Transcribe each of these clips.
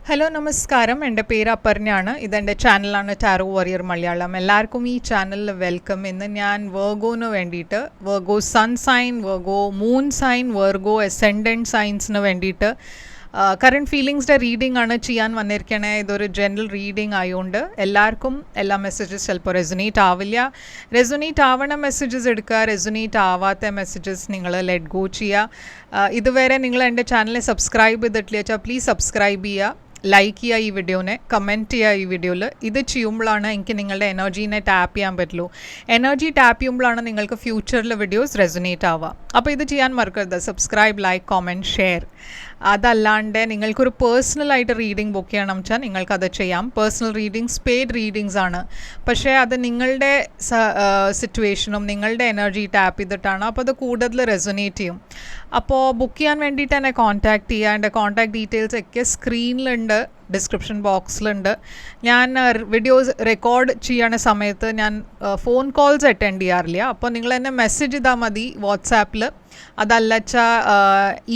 Hello നമസ്കാരം, എൻ്റെ പേര് അപർണയാണ്. ഇതെൻ്റെ ചാനലാണ് ടാരോ വാരിയർ മലയാളം. എല്ലാവർക്കും ഈ ചാനലിൽ വെൽക്കം. ഇന്ന് ഞാൻ വെർഗോന് വേണ്ടിയിട്ട്, Virgo sun sign, Virgo moon sign, Virgo ascendant സൈൻസിന് വേണ്ടിയിട്ട് കറണ്ട് ഫീലിങ്സിൻ്റെ റീഡിംഗ് ആണ് ചെയ്യാൻ വന്നിരിക്കണേ. ഇതൊരു ജനറൽ റീഡിംഗ് ആയതുകൊണ്ട് എല്ലാവർക്കും എല്ലാ മെസ്സേജസ് ചിലപ്പോൾ റെസൊനേറ്റ് ആവില്ല. റെസൊനേറ്റ് ആവണ മെസ്സേജസ് എടുക്കുക, റെസൊനേറ്റ് ആവാത്ത മെസ്സേജസ് നിങ്ങൾ ലെറ്റ് ഗോ ചെയ്യുക. ഇതുവരെ നിങ്ങൾ എൻ്റെ ചാനലിൽ സബ്സ്ക്രൈബ് ചെയ്തിട്ടില്ല വെച്ചാൽ പ്ലീസ് സബ്സ്ക്രൈബ് ചെയ്യുക, ലൈക്ക് ചെയ്യുക, ഈ വീഡിയോനെ കമൻറ്റ് ചെയ്യുക. ഈ വീഡിയോയിൽ ഇത് ചെയ്യുമ്പോഴാണ് എനിക്ക് നിങ്ങളുടെ എനർജീനെ ടാപ്പ് ചെയ്യാൻ പറ്റുള്ളൂ. എനർജി ടാപ്പ് ചെയ്യുമ്പോഴാണ് നിങ്ങൾക്ക് ഫ്യൂച്ചറിൽ വീഡിയോസ് റെസൊനേറ്റ് ആവുക. അപ്പോൾ ഇത് ചെയ്യാൻ മറക്കരുത്, സബ്സ്ക്രൈബ്, ലൈക്ക്, കോമെൻറ്റ്, ഷെയർ. അതല്ലാണ്ട് നിങ്ങൾക്കൊരു പേഴ്സണലായിട്ട് റീഡിംഗ് ബുക്ക് ചെയ്യണം വെച്ചാൽ നിങ്ങൾക്കത് ചെയ്യാം. പേഴ്സണൽ റീഡിങ്സ് പെയ്ഡ് റീഡിങ്സ് ആണ്, പക്ഷേ അത് നിങ്ങളുടെ സിറ്റുവേഷനും നിങ്ങളുടെ എനർജി ടാപ്പ് ചെയ്തിട്ടാണ്. അപ്പോൾ അത് കൂടുതൽ റെസൊനേറ്റ് ചെയ്യും. അപ്പോൾ ബുക്ക് ചെയ്യാൻ വേണ്ടിയിട്ട് എന്നെ കോൺടാക്റ്റ് ചെയ്യുക. എൻ്റെ കോൺടാക്ട് ഡീറ്റെയിൽസ് ഒക്കെ സ്ക്രീനിലുണ്ട്, ഡിസ്ക്രിപ്ഷൻ ബോക്സിലുണ്ട്. ഞാൻ വീഡിയോസ് റെക്കോർഡ് ചെയ്യണ സമയത്ത് ഞാൻ ഫോൺ കോൾസ് അറ്റൻഡ് ചെയ്യാറില്ല. അപ്പോൾ നിങ്ങൾ എന്നെ മെസ്സേജ് ചെയ്താൽ മതി വാട്സാപ്പിൽ. അതല്ലച്ചാൽ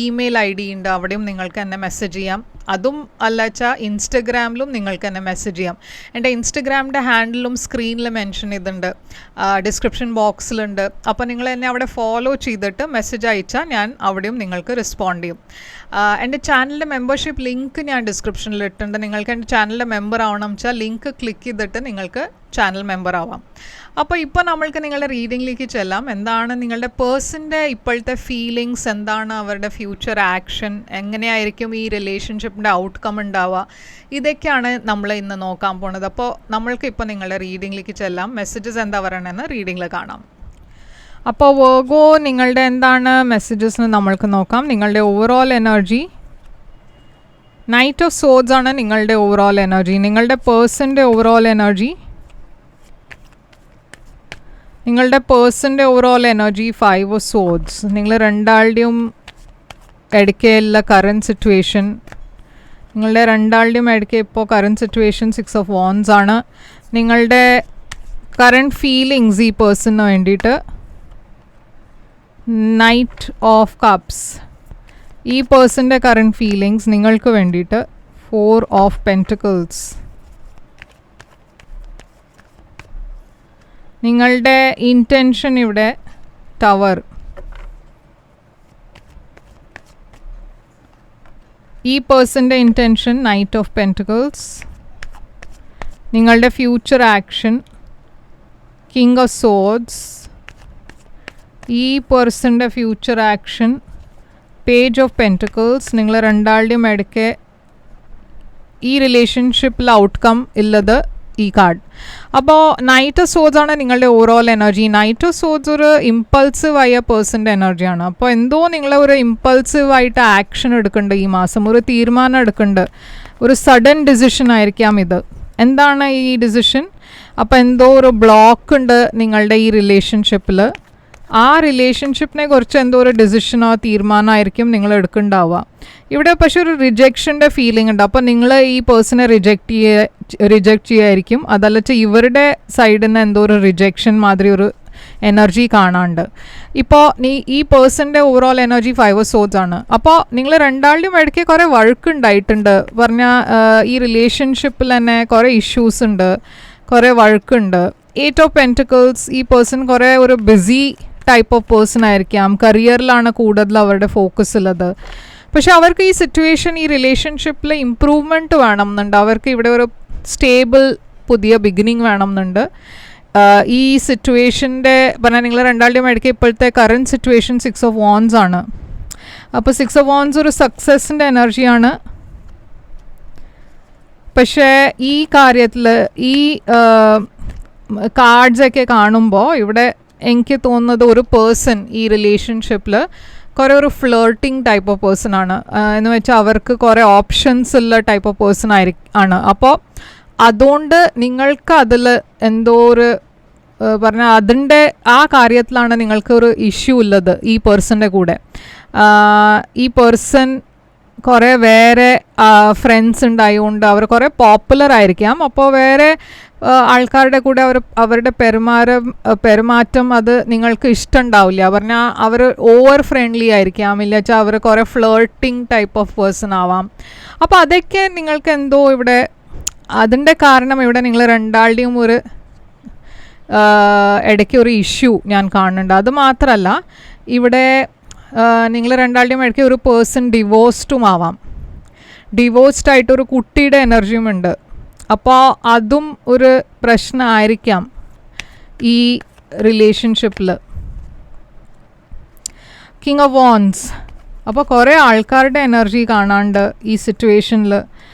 ഇമെയിൽ ID ഉണ്ട്, അവിടെയും നിങ്ങൾക്ക് എന്നെ മെസ്സേജ് ചെയ്യാം. അതും അല്ലച്ചാൽ ഇൻസ്റ്റഗ്രാമിലും നിങ്ങൾക്ക് എന്നെ മെസ്സേജ് ചെയ്യാം. എൻ്റെ ഇൻസ്റ്റഗ്രാമിൻ്റെ ഹാൻഡിലും സ്ക്രീനിൽ മെൻഷൻ ചെയ്തിട്ടുണ്ട്, ഡിസ്ക്രിപ്ഷൻ ബോക്സിലുണ്ട്. അപ്പോൾ നിങ്ങൾ എന്നെ അവിടെ ഫോളോ ചെയ്തിട്ട് മെസ്സേജ് അയച്ചാൽ ഞാൻ അവിടെയും നിങ്ങൾക്ക് റെസ്പോണ്ട് ചെയ്യും. എൻ്റെ ചാനലിൻ്റെ മെമ്പർഷിപ്പ് ലിങ്ക് ഞാൻ ഡിസ്ക്രിപ്ഷനിൽ ഇട്ടിട്ടുണ്ട്. നിങ്ങൾക്ക് എൻ്റെ ചാനലിൻ്റെ മെമ്പർ ആവണം വെച്ചാൽ ലിങ്ക് ക്ലിക്ക് ചെയ്തിട്ട് നിങ്ങൾക്ക് ചാനൽ മെമ്പർ ആവാം. അപ്പോൾ ഇപ്പോൾ നമ്മൾക്ക് നിങ്ങളുടെ റീഡിങ്ങിലേക്ക് ചെല്ലാം. എന്താണ് നിങ്ങളുടെ പേഴ്സൻ്റെ ഇപ്പോഴത്തെ ഫീലിങ്സ്, എന്താണ് അവരുടെ ഫ്യൂച്ചർ ആക്ഷൻ, എങ്ങനെയായിരിക്കും ഈ റിലേഷൻഷിപ്പിൻ്റെ ഔട്ട്കം ഉണ്ടാവുക, ഇതൊക്കെയാണ് നമ്മൾ ഇന്ന് നോക്കാൻ പോണത്. അപ്പോൾ നമ്മൾക്ക് ഇപ്പോൾ നിങ്ങളുടെ റീഡിങ്ങിലേക്ക് ചെല്ലാം. മെസ്സേജസ് എന്താ പറയണമെന്ന് റീഡിങ്ങിൽ കാണാം. അപ്പോൾ വെർഗോ നിങ്ങളുടെ എന്താണ് മെസ്സേജസ് എന്ന് നമ്മൾക്ക് നോക്കാം. നിങ്ങളുടെ overall energy, knight of swords ആണ് നിങ്ങളുടെ ഓവറോൾ എനർജി. നിങ്ങളുടെ പേഴ്സൻ്റെ ഓവറോൾ എനർജി, നിങ്ങളുടെ പേഴ്സൻ്റെ ഓവറോൾ എനർജി 5 ഓഫ് സോഡ്സ്. നിങ്ങൾ രണ്ടാളുടെയും ഇടയ്ക്കുള്ള കറൻറ്റ് സിറ്റുവേഷൻ, നിങ്ങളുടെ രണ്ടാളുടെയും ഇടയ്ക്ക് ഇപ്പോൾ കറൻറ്റ് സിറ്റുവേഷൻ 6 ഓഫ് വാൻഡ്സ് ആണ്. നിങ്ങളുടെ കറൻറ്റ് ഫീലിങ്സ് ഈ പേഴ്സണിന് വേണ്ടിയിട്ട് നൈറ്റ് ഓഫ് കപ്സ്. ഈ പേഴ്സൻ്റെ കറൻറ്റ് ഫീലിങ്സ് നിങ്ങൾക്ക് വേണ്ടിയിട്ട് 4 ഓഫ് പെൻറ്റക്കിൾസ്. നിങ്ങളുടെ ഇൻറ്റൻഷൻ ഇവിടെ ടവർ. ഈ പേഴ്സൻ്റെ ഇൻറ്റൻഷൻ നൈറ്റ് ഓഫ് പെൻറ്റക്കിൾസ്. നിങ്ങളുടെ future action king of swords. ഈ പേഴ്സൻ്റെ future action page of pentacles. നിങ്ങൾ രണ്ടാളുടെയും ഇടയ്ക്ക് ഈ റിലേഷൻഷിപ്പിൽ ഔട്ട്കം ഉള്ളത് ഈ കാർഡ്. അപ്പോൾ നൈറ്റ് ഓഫ് സോഡ്സ് ആണ് നിങ്ങളുടെ overall energy. Knight of swords ഒരു ഇമ്പൾസീവ് ആയ പേഴ്സൻ്റെ എനർജിയാണ്. അപ്പോൾ എന്തോ നിങ്ങൾ ഒരു ഇമ്പൾസീവായിട്ട് ആക്ഷൻ എടുക്കുന്നുണ്ട് ഈ മാസം, ഒരു തീരുമാനം എടുക്കുന്നുണ്ട്, ഒരു സഡൻ ഡിസിഷൻ ആയിരിക്കാം ഇത്. എന്താണ് ഈ ഡിസിഷൻ? അപ്പോൾ എന്തോ ഒരു ബ്ലോക്ക് ഉണ്ട് നിങ്ങളുടെ ഈ റിലേഷൻഷിപ്പിൽ. ആ റിലേഷൻഷിപ്പിനെ കുറിച്ച് എന്തോ ഒരു ഡിസിഷനോ തീരുമാനമായിരിക്കും നിങ്ങൾ എടുക്കുന്നുണ്ടാവുക. ഇവിടെ പക്ഷെ ഒരു റിജക്ഷൻ്റെ ഫീലിംഗ് ഉണ്ട്. അപ്പോൾ നിങ്ങൾ ഈ പേഴ്സണെ റിജക്റ്റ് ചെയ്യായിരിക്കും. അതല്ല ഇവരുടെ സൈഡിൽ നിന്ന് എന്തോ ഒരു റിജക്ഷൻ മാതിരി ഒരു എനർജി കാണാണ്ട്. ഇപ്പോൾ ഈ പേഴ്സൻ്റെ ഓവറോൾ എനർജി 5 ഓഫ് സോഡ്സ് ആണ്. അപ്പോൾ നിങ്ങൾ രണ്ടാളുടെയും ഇടയ്ക്ക് കുറേ വഴക്കുണ്ടായിട്ടുണ്ട്. പറഞ്ഞാൽ ഈ റിലേഷൻഷിപ്പിൽ തന്നെ കുറേ ഇഷ്യൂസ് ഉണ്ട്, കുറേ വഴക്കുണ്ട്. 8 ഓഫ് പെൻറ്റക്കിൾസ്. ഈ പേഴ്സൺ കുറേ ഒരു ബിസി ടൈപ്പ് ഓഫ് പേഴ്സൺ ആയിരിക്കാം. കരിയറിലാണ് കൂടുതൽ അവരുടെ ഫോക്കസ് ഉള്ളത്. പക്ഷെ അവർക്ക് ഈ സിറ്റുവേഷൻ, ഈ റിലേഷൻഷിപ്പിൽ ഇമ്പ്രൂവ്മെൻറ്റ് വേണം എന്നുണ്ട്. അവർക്ക് ഇവിടെ ഒരു സ്റ്റേബിൾ പുതിയ ബിഗിനിങ് വേണം എന്നുണ്ട്. ഈ സിറ്റുവേഷൻ്റെ പറഞ്ഞാൽ നിങ്ങൾ രണ്ടാളുടെയും ഇടയ്ക്ക് ഇപ്പോഴത്തെ കറൻറ്റ് സിറ്റുവേഷൻ 6 ഓഫ് വാൻഡ്സ് ആണ്. അപ്പോൾ 6 ഓഫ് വാൻഡ്സ് ഒരു സക്സസിൻ്റെ എനർജിയാണ്. പക്ഷേ ഈ കാര്യത്തിൽ ഈ കാർഡ്സൊക്കെ കാണുമ്പോൾ ഇവിടെ എനിക്ക് തോന്നുന്നത് ഒരു പേഴ്സൺ ഈ റിലേഷൻഷിപ്പിൽ കുറേ ഒരു ഫ്ലേർട്ടിങ് ടൈപ്പ് ഓഫ് പേഴ്സൺ ആണ്. എന്ന് വെച്ചാൽ അവർക്ക് കുറേ ഓപ്ഷൻസ് ഉള്ള ടൈപ്പ് ഓഫ് പേഴ്സൺ ആണ്. അപ്പോൾ അതുകൊണ്ട് നിങ്ങൾക്ക് അതിൽ എന്തോ ഒരു പറഞ്ഞാൽ അതിൻ്റെ ആ കാര്യത്തിലാണ് നിങ്ങൾക്ക് ഒരു ഇഷ്യൂ ഉള്ളത് ഈ പേഴ്സൻ്റെ കൂടെ. ഈ പേഴ്സൺ കുറേ വേറെ ഫ്രണ്ട്സ് ഉണ്ടായതുകൊണ്ട് അവർ കുറേ പോപ്പുലർ ആയിരിക്കാം. അപ്പോൾ വേറെ ആൾക്കാരുടെ കൂടെ അവരുടെ പെരുമാറ്റം അത് നിങ്ങൾക്ക് ഇഷ്ടമുണ്ടാവില്ല. പറഞ്ഞാൽ അവർ ഓവർ ഫ്രണ്ട്ലി ആയിരിക്കാം, ഇല്ല വെച്ചാൽ അവർ കുറേ ഫ്ലേർട്ടിങ് ടൈപ്പ് ഓഫ് പേഴ്സൺ ആവാം. അപ്പോൾ അതൊക്കെ നിങ്ങൾക്ക് എന്തോ ഇവിടെ അതിൻ്റെ കാരണം ഇവിടെ നിങ്ങൾ രണ്ടാളുടെയും ഒരു ഇടയ്ക്ക് ഒരു ഇഷ്യൂ ഞാൻ കാണുന്നുണ്ട്. അത് മാത്രമല്ല ഇവിടെ നിങ്ങൾ രണ്ടാളുടെയും ഇടയ്ക്ക് ഒരു പേഴ്സൺ ഡിവോഴ്സ്ഡും ആവാം, ഡിവോഴ്സ്ഡ് ആയിട്ടൊരു കുട്ടിയുടെ എനർജിയും ഉണ്ട്. അപ്പോൾ അതും ഒരു പ്രശ്നമായിരിക്കാം ഈ റിലേഷൻഷിപ്പിൽ. കിങ് ഓഫ് വാൻസ്, അപ്പോൾ കുറേ ആൾക്കാരുടെ എനർജി കാണാണ്ട് ഈ സിറ്റുവേഷനിൽ.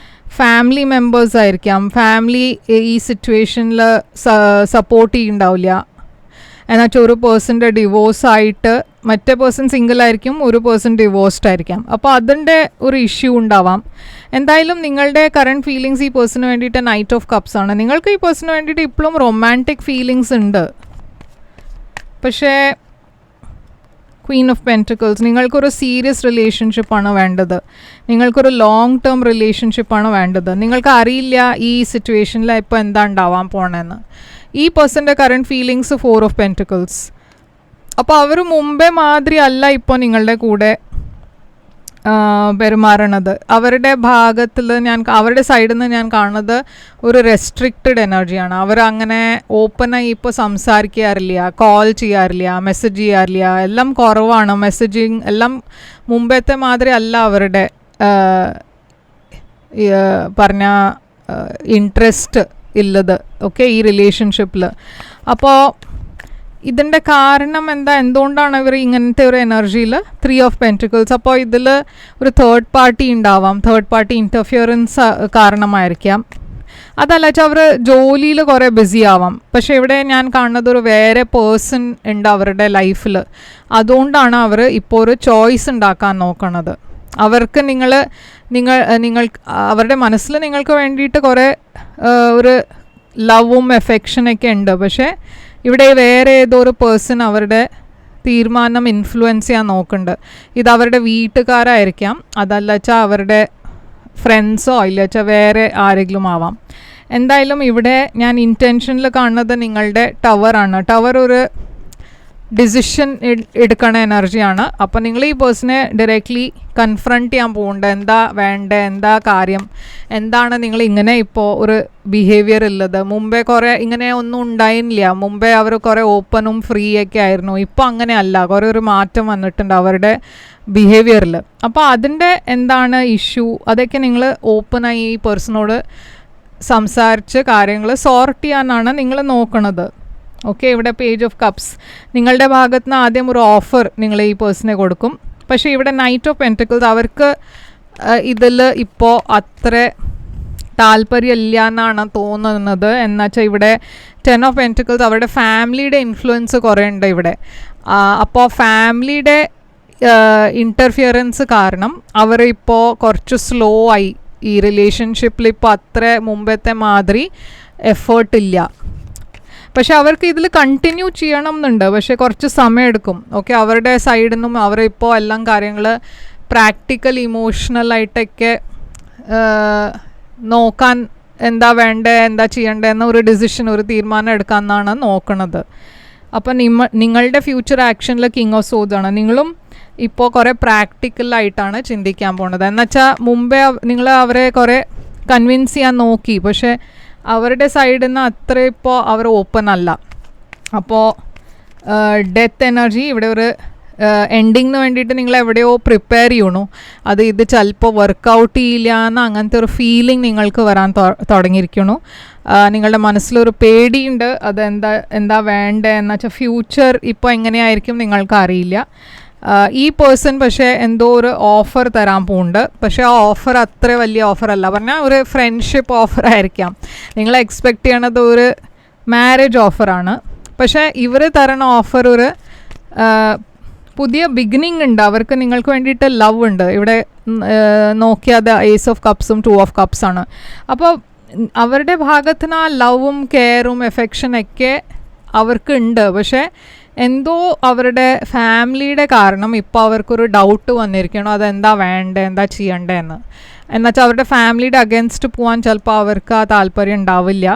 ഫാമിലി മെമ്പേഴ്സ് ആയിരിക്കാം, ഫാമിലി ഈ സിറ്റുവേഷനിൽ സപ്പോർട്ട് ചെയ്യുന്നുണ്ടാവില്ല. എന്നുവെച്ചാൽ ഒരു പേഴ്സൻ്റെ ഡിവോഴ്സായിട്ട് മറ്റേ പേഴ്സൺ സിംഗിൾ ആയിരിക്കും, ഒരു പേഴ്സൺ ഡിവോഴ്സ്ഡ് ആയിരിക്കാം. അപ്പോൾ അതിൻ്റെ ഒരു ഇഷ്യൂ ഉണ്ടാവാം. എന്തായാലും നിങ്ങളുടെ കറണ്ട് ഫീലിങ്സ് ഈ പേഴ്സണിന് വേണ്ടിയിട്ട് നൈറ്റ് ഓഫ് കപ്സ് ആണ്. നിങ്ങൾക്ക് ഈ പേഴ്സണിന് വേണ്ടിയിട്ട് ഇപ്പോഴും റൊമാൻറ്റിക് ഫീലിങ്സ് ഉണ്ട്. പക്ഷേ ക്വീൻ ഓഫ് പെൻറ്റിക്കിൾസ്, നിങ്ങൾക്കൊരു സീരിയസ് റിലേഷൻഷിപ്പാണ് വേണ്ടത്, നിങ്ങൾക്കൊരു ലോങ് ടേം റിലേഷൻഷിപ്പാണ് വേണ്ടത്. നിങ്ങൾക്ക് അറിയില്ല ഈ സിറ്റുവേഷനിൽ ഇപ്പോൾ എന്താ ഉണ്ടാവാൻ പോകണമെന്ന്. ഈ പേഴ്സൻ്റെ കറണ്ട് ഫീലിങ്സ് 4 ഓഫ് പെൻറ്റിക്കിൾസ്. അപ്പോൾ അവർ മുമ്പേ മാതിരി അല്ല ഇപ്പോൾ നിങ്ങളുടെ കൂടെ പെരുമാറണത്. അവരുടെ ഭാഗത്തിൽ അവരുടെ സൈഡിൽ നിന്ന് ഞാൻ കാണുന്നത് ഒരു റെസ്ട്രിക്റ്റഡ് എനർജിയാണ്. അവരങ്ങനെ ഓപ്പണായി ഇപ്പോൾ സംസാരിക്കാറില്ല, കോൾ ചെയ്യാറില്ല, മെസ്സേജ് ചെയ്യാറില്ല, എല്ലാം കുറവാണ്. മെസ്സേജിങ് എല്ലാം മുമ്പത്തെ മാതിരി അല്ല അവരുടെ പറഞ്ഞ ഇൻട്രസ്റ്റ് ഉള്ളത് ഓക്കെ ഈ റിലേഷൻഷിപ്പിൽ. അപ്പോൾ ഇതിൻ്റെ കാരണം എന്തുകൊണ്ടാണ് ഇവർ ഇങ്ങനത്തെ ഒരു എനർജിയിൽ 3 ഓഫ് പെൻറ്റിക്കിൾസ്. അപ്പോൾ ഇതിൽ ഒരു തേർഡ് പാർട്ടി ഉണ്ടാവാം, തേർഡ് പാർട്ടി ഇൻ്റർഫിയറൻസ് കാരണമായിരിക്കാം. അതല്ല വെച്ചാൽ അവർ ജോലിയിൽ കുറേ ബിസി ആവാം. പക്ഷേ ഇവിടെ ഞാൻ കാണുന്നത് ഒരു വേറെ പേഴ്സൺ ഉണ്ട് അവരുടെ ലൈഫിൽ. അതുകൊണ്ടാണ് അവർ ഇപ്പോൾ ഒരു ചോയ്സ് ഉണ്ടാക്കാൻ നോക്കണത്. അവർക്ക് നിങ്ങൾ അവരുടെ മനസ്സിൽ നിങ്ങൾക്ക് വേണ്ടിയിട്ട് കുറേ ഒരു ലവും എഫെക്ഷനൊക്കെ ഉണ്ട്. പക്ഷേ ഇവിടെ വേറെ ഏതോ ഒരു പേഴ്സൺ അവരുടെ തീരുമാനം ഇൻഫ്ലുവൻസ് ചെയ്യാൻ നോക്കുന്നുണ്ട്. ഇത് അവരുടെ വീട്ടുകാരായിരിക്കാം, അതല്ല വെച്ചാൽ അവരുടെ ഫ്രണ്ട്സോ ഇല്ല വെച്ചാൽ വേറെ ആരെങ്കിലും ആവാം. എന്തായാലും ഇവിടെ ഞാൻ ഇൻറ്റൻഷനിൽ കാണുന്നത് നിങ്ങളുടെ ടവറാണ്. ടവർ ഒരു ഡിസിഷൻ എടുക്കണ എനർജിയാണ്. അപ്പോൾ നിങ്ങൾ ഈ പേഴ്സണെ ഡയറക്റ്റ്ലി കൺഫ്രണ്ട് ചെയ്യാൻ പോകേണ്ടത് എന്താ വേണ്ടത്, എന്താ കാര്യം, എന്താണ് നിങ്ങൾ ഇങ്ങനെ ഇപ്പോൾ ഒരു ബിഹേവിയർ ഉള്ളത്. മുമ്പേ കുറേ ഇങ്ങനെ ഒന്നും ഉണ്ടായിരുന്നില്ല. മുമ്പേ അവർ കുറേ ഓപ്പണും ഫ്രീ ഒക്കെ ആയിരുന്നു. ഇപ്പോൾ അങ്ങനെയല്ല, കുറേ ഒരു മാറ്റം വന്നിട്ടുണ്ട് അവരുടെ ബിഹേവിയറിൽ. അപ്പോൾ അതിൻ്റെ എന്താണ് ഇഷ്യൂ, അതൊക്കെ നിങ്ങൾ ഓപ്പണായി ഈ പേഴ്സണോട് സംസാരിച്ച് കാര്യങ്ങൾ സോർട്ട് ചെയ്യാനാണ് നിങ്ങൾ നോക്കണത്. ഓക്കെ, ഇവിടെ പേജ് ഓഫ് കപ്സ്. നിങ്ങളുടെ ഭാഗത്ത് നിന്ന് ആദ്യം ഒരു ഓഫർ നിങ്ങൾ ഈ പേഴ്സണെ കൊടുക്കും. പക്ഷേ ഇവിടെ നൈറ്റ് ഓഫ് പെൻറ്റിക്കിൾസ് അവർക്ക് ഇതിൽ ഇപ്പോൾ അത്ര താല്പര്യമില്ല എന്നാണ് തോന്നുന്നത്. എന്നുവെച്ചാൽ ഇവിടെ 10 ഓഫ് പെൻറ്റിക്കിൾസ് അവരുടെ ഫാമിലിയുടെ ഇൻഫ്ലുവൻസ് കുറേ ഉണ്ട് ഇവിടെ. അപ്പോൾ ഫാമിലിയുടെ ഇൻ്റർഫിയറൻസ് കാരണം അവർ ഇപ്പോൾ കുറച്ച് സ്ലോ ആയി ഈ റിലേഷൻഷിപ്പിൽ. ഇപ്പോൾ അത്ര മുമ്പത്തെ മാതിരി എഫേർട്ടില്ല. പക്ഷെ അവർക്ക് ഇതിൽ കണ്ടിന്യൂ ചെയ്യണം എന്നുണ്ട്, പക്ഷേ കുറച്ച് സമയമെടുക്കും. ഓക്കെ, അവരുടെ സൈഡിൽ നിന്നും അവരിപ്പോൾ എല്ലാം കാര്യങ്ങൾ പ്രാക്ടിക്കൽ ഇമോഷണലായിട്ടൊക്കെ നോക്കാൻ എന്താ വേണ്ടത്, എന്താ ചെയ്യേണ്ടതെന്ന് ഒരു ഡിസിഷൻ, ഒരു തീരുമാനം എടുക്കാമെന്നാണ് നോക്കണത്. അപ്പോൾ നിങ്ങളുടെ ഫ്യൂച്ചർ ആക്ഷനിൽ കിങ് ഓഫ് സോഡ്സ് ആണ്. നിങ്ങളും ഇപ്പോൾ കുറേ പ്രാക്ടിക്കലായിട്ടാണ് ചിന്തിക്കാൻ പോകുന്നത്. എന്നുവെച്ചാൽ മുമ്പേ നിങ്ങൾ അവരെ കുറേ കൺവിൻസ് ചെയ്യാൻ നോക്കി, പക്ഷേ അവരുടെ സൈഡിൽ നിന്ന് അത്ര ഇപ്പോൾ അവർ ഓപ്പൺ അല്ല. അപ്പോൾ ഡെത്ത് എനർജി ഇവിടെ ഒരു എൻഡിങ്ങിന് വേണ്ടിയിട്ട് നിങ്ങൾ എവിടെയോ പ്രിപ്പയർ ചെയ്യണു. ഇത് ചിലപ്പോൾ വർക്കൗട്ട് ചെയ്യില്ല എന്ന് അങ്ങനത്തെ ഒരു ഫീലിംഗ് നിങ്ങൾക്ക് വരാൻ തുടങ്ങിയിരിക്കണു. നിങ്ങളുടെ മനസ്സിലൊരു പേടിയുണ്ട്, അത് എന്താ വേണ്ടത് എന്ന് വെച്ചാൽ ഫ്യൂച്ചർ ഇപ്പോൾ എങ്ങനെയായിരിക്കും നിങ്ങൾക്ക് അറിയില്ല. ഈ പേഴ്സൺ പക്ഷേ എന്തോ ഒരു ഓഫർ തരാൻ പോകുന്നുണ്ട്. പക്ഷേ ആ ഓഫർ അത്ര വലിയ ഓഫറല്ല, പറഞ്ഞാൽ ഒരു ഫ്രണ്ട്ഷിപ്പ് ഓഫർ ആയിരിക്കാം. നിങ്ങൾ എക്സ്പെക്റ്റ് ചെയ്യണത് ഒരു മാരേജ് ഓഫറാണ്. പക്ഷേ ഇവർ തരണ ഓഫർ ഒരു പുതിയ ബിഗിനിങ് ഉണ്ട്. അവർക്ക് നിങ്ങൾക്ക് വേണ്ടിയിട്ട് ലവ് ഉണ്ട്. ഇവിടെ നോക്കിയാൽ ഏസ് ഓഫ് കപ്സും 2 ഓഫ് കപ്സ് ആണ്. അപ്പോൾ അവരുടെ ഭാഗത്ത് നിന്ന് ആ ലവും കെയറും എഫെക്ഷനൊക്കെ അവർക്ക് ഉണ്ട്. പക്ഷേ എന്തോ അവരുടെ ഫാമിലിയുടെ കാരണം ഇപ്പോൾ അവർക്കൊരു ഡൗട്ട് വന്നിരിക്കണം, അതെന്താ വേണ്ടത്, എന്താ ചെയ്യേണ്ടതെന്ന്. എന്നുവെച്ചാൽ അവരുടെ ഫാമിലിയുടെ അഗൻസ്റ്റ് പോകാൻ ചിലപ്പോൾ അവർക്ക് ആ താല്പര്യം ഉണ്ടാവില്ല.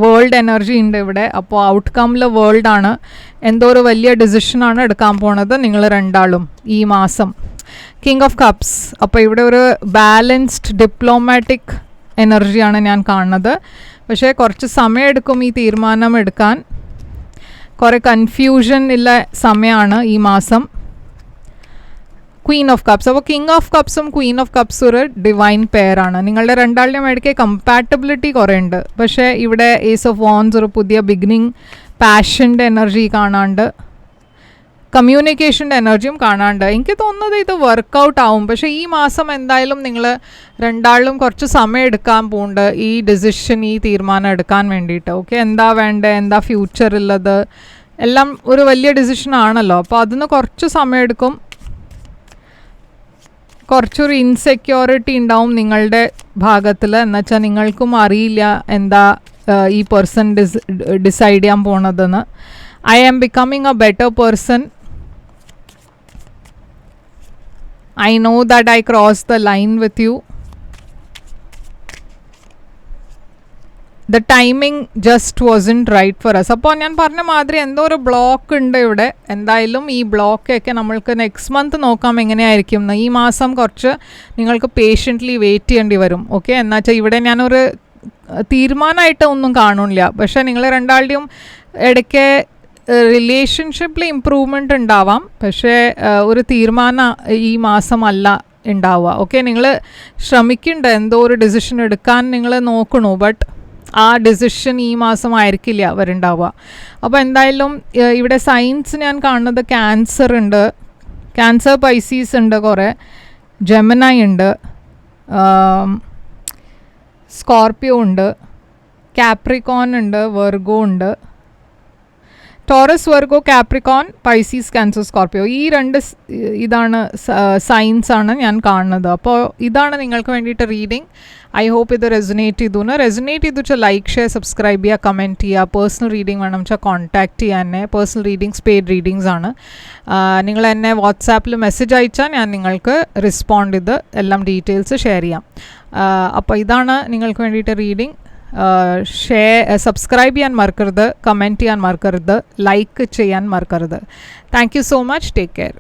വേൾഡ് എനർജി ഉണ്ട് ഇവിടെ. അപ്പോൾ ഔട്ട്കമ്മിൽ വേൾഡാണ്. എന്തോ ഒരു വലിയ ഡിസിഷനാണ് എടുക്കാൻ പോണത് നിങ്ങൾ രണ്ടാളും ഈ മാസം. King of cups. അപ്പോൾ ഇവിടെ ഒരു ബാലൻസ്ഡ് ഡിപ്ലോമാറ്റിക് എനർജിയാണ് ഞാൻ കാണുന്നത്. പക്ഷേ കുറച്ച് സമയമെടുക്കും ഈ തീരുമാനം എടുക്കാൻ. കുറേ കൺഫ്യൂഷൻ ഉള്ള സമയമാണ് ഈ മാസം. Queen of cups. അപ്പോൾ കിങ് ഓഫ് കപ്സും ക്വീൻ ഓഫ് കപ്സും ഒരു ഡിവൈൻ പെയറാണ്. നിങ്ങളുടെ രണ്ടാളുടെയും ഇടയ്ക്ക് കമ്പാറ്റബിലിറ്റി കുറേ ഉണ്ട്. പക്ഷേ ഇവിടെ ഏസ് ഓഫ് വോൺസ് ഒരു പുതിയ ബിഗിനിങ്, പാഷൻ്റെ എനർജി കാണാണ്ട്, കമ്മ്യൂണിക്കേഷൻ്റെ എനർജിയും കാണാണ്ട്. എനിക്ക് തോന്നുന്നത് ഇത് വർക്കൗട്ട് ആവും. പക്ഷേ ഈ മാസം എന്തായാലും നിങ്ങൾ രണ്ടാളും കുറച്ച് സമയം എടുക്കാൻ പോകുന്നുണ്ട് ഈ ഡിസിഷൻ, ഈ തീരുമാനം എടുക്കാൻ വേണ്ടിയിട്ട്. ഓക്കെ, എന്താ വേണ്ടത്, എന്താ ഫ്യൂച്ചർ ഉള്ളത്, എല്ലാം ഒരു വലിയ ഡിസിഷൻ ആണല്ലോ. അപ്പോൾ അതിന് കുറച്ച് സമയം എടുക്കും. കുറച്ചൊരു ഇൻസെക്യൂരിറ്റി ഉണ്ടാവും നിങ്ങളുടെ ഭാഗത്തിൽ. എന്നുവെച്ചാൽ നിങ്ങൾക്കും അറിയില്ല എന്താ ഈ പേഴ്സൺ ഡിസൈഡ് ചെയ്യാൻ പോണതെന്ന്. I am becoming a better person. I know that I crossed the line with you. The timing just wasn't right for us. അപ്പോൾ ഞാൻ പറഞ്ഞ മാതിരി എന്തോ ഒരു ബ്ലോക്ക് ഉണ്ട് ഇവിടെ. എന്തായാലും ഈ ബ്ലോക്കൊക്കെ നമ്മൾക്ക് നെക്സ്റ്റ് മന്ത് നോക്കാം എങ്ങനെയായിരിക്കും എന്ന്. ഈ മാസം കുറച്ച് നിങ്ങൾക്ക് പേഷ്യൻ്റ്ലി വെയിറ്റ് ചെയ്യേണ്ടി വരും. ഓക്കെ, എന്നുവെച്ചാൽ ഇവിടെ ഞാനൊരു തീരുമാനമായിട്ട് ഒന്നും കാണില്ല. പക്ഷേ നിങ്ങൾ രണ്ടാളുടെയും ഇടയ്ക്ക് റിലേഷൻഷിപ്പിൽ ഇമ്പ്രൂവ്മെൻ്റ് ഉണ്ടാവാം. പക്ഷേ ഒരു തീരുമാനം ഈ മാസമല്ല ഉണ്ടാവുക. ഓക്കെ, നിങ്ങൾ ശ്രമിക്കുന്നുണ്ട് എന്തോ ഒരു ഡിസിഷൻ എടുക്കാൻ നിങ്ങൾ നോക്കണു. ബട്ട് ആ ഡിസിഷൻ ഈ മാസം ആയിരിക്കില്ല വരുണ്ടാവുക. അപ്പോൾ എന്തായാലും ഇവിടെ സൈൻസ് ഞാൻ കാണുന്നത് ക്യാൻസർ ഉണ്ട്, ക്യാൻസർ പൈസീസ് ഉണ്ട്, കുറേ ജെമിനൈ ഉണ്ട്, സ്കോർപ്പിയോ ഉണ്ട്, കാപ്രിക്കോൺ ഉണ്ട്, വെർഗോ ഉണ്ട്. Taurus, Virgo, Capricorn, Pisces, cancer, Scorpio, ഈ രണ്ട് ഇതാണ് സൈൻസാണ് ഞാൻ കാണുന്നത്. അപ്പോൾ ഇതാണ് നിങ്ങൾക്ക് വേണ്ടിയിട്ട് റീഡിങ്. ഐ ഹോപ്പ് ഇത് റെസൊനേറ്റ് ചെയ്തു വെച്ചാൽ ലൈക്ക്, ഷെയർ, സബ്സ്ക്രൈബ് ചെയ്യുക, കമൻറ്റ് ചെയ്യുക. പേഴ്സണൽ റീഡിംഗ് വേണം വെച്ചാൽ കോൺടാക്റ്റ് ചെയ്യാൻ എന്നെ. പേഴ്സണൽ റീഡിങ്സ് പെയ്ഡ് റീഡിങ്സ് ആണ്. നിങ്ങൾ എന്നെ വാട്സാപ്പിൽ മെസ്സേജ് അയച്ചാൽ ഞാൻ നിങ്ങൾക്ക് റെസ്പോണ്ട് ചെയ്ത് എല്ലാം ഡീറ്റെയിൽസ് ഷെയർ ചെയ്യാം. അപ്പോൾ ഇതാണ് നിങ്ങൾക്ക് വേണ്ടിയിട്ട് റീഡിംഗ്. സബ്സ്ക്രൈബ് ചെയ്യാൻ മറക്കരുത്, കമൻറ്റ് ചെയ്യാൻ മറക്കരുത്, ലൈക്ക് ചെയ്യാൻ മറക്കരുത്. Thank you so much. Take care.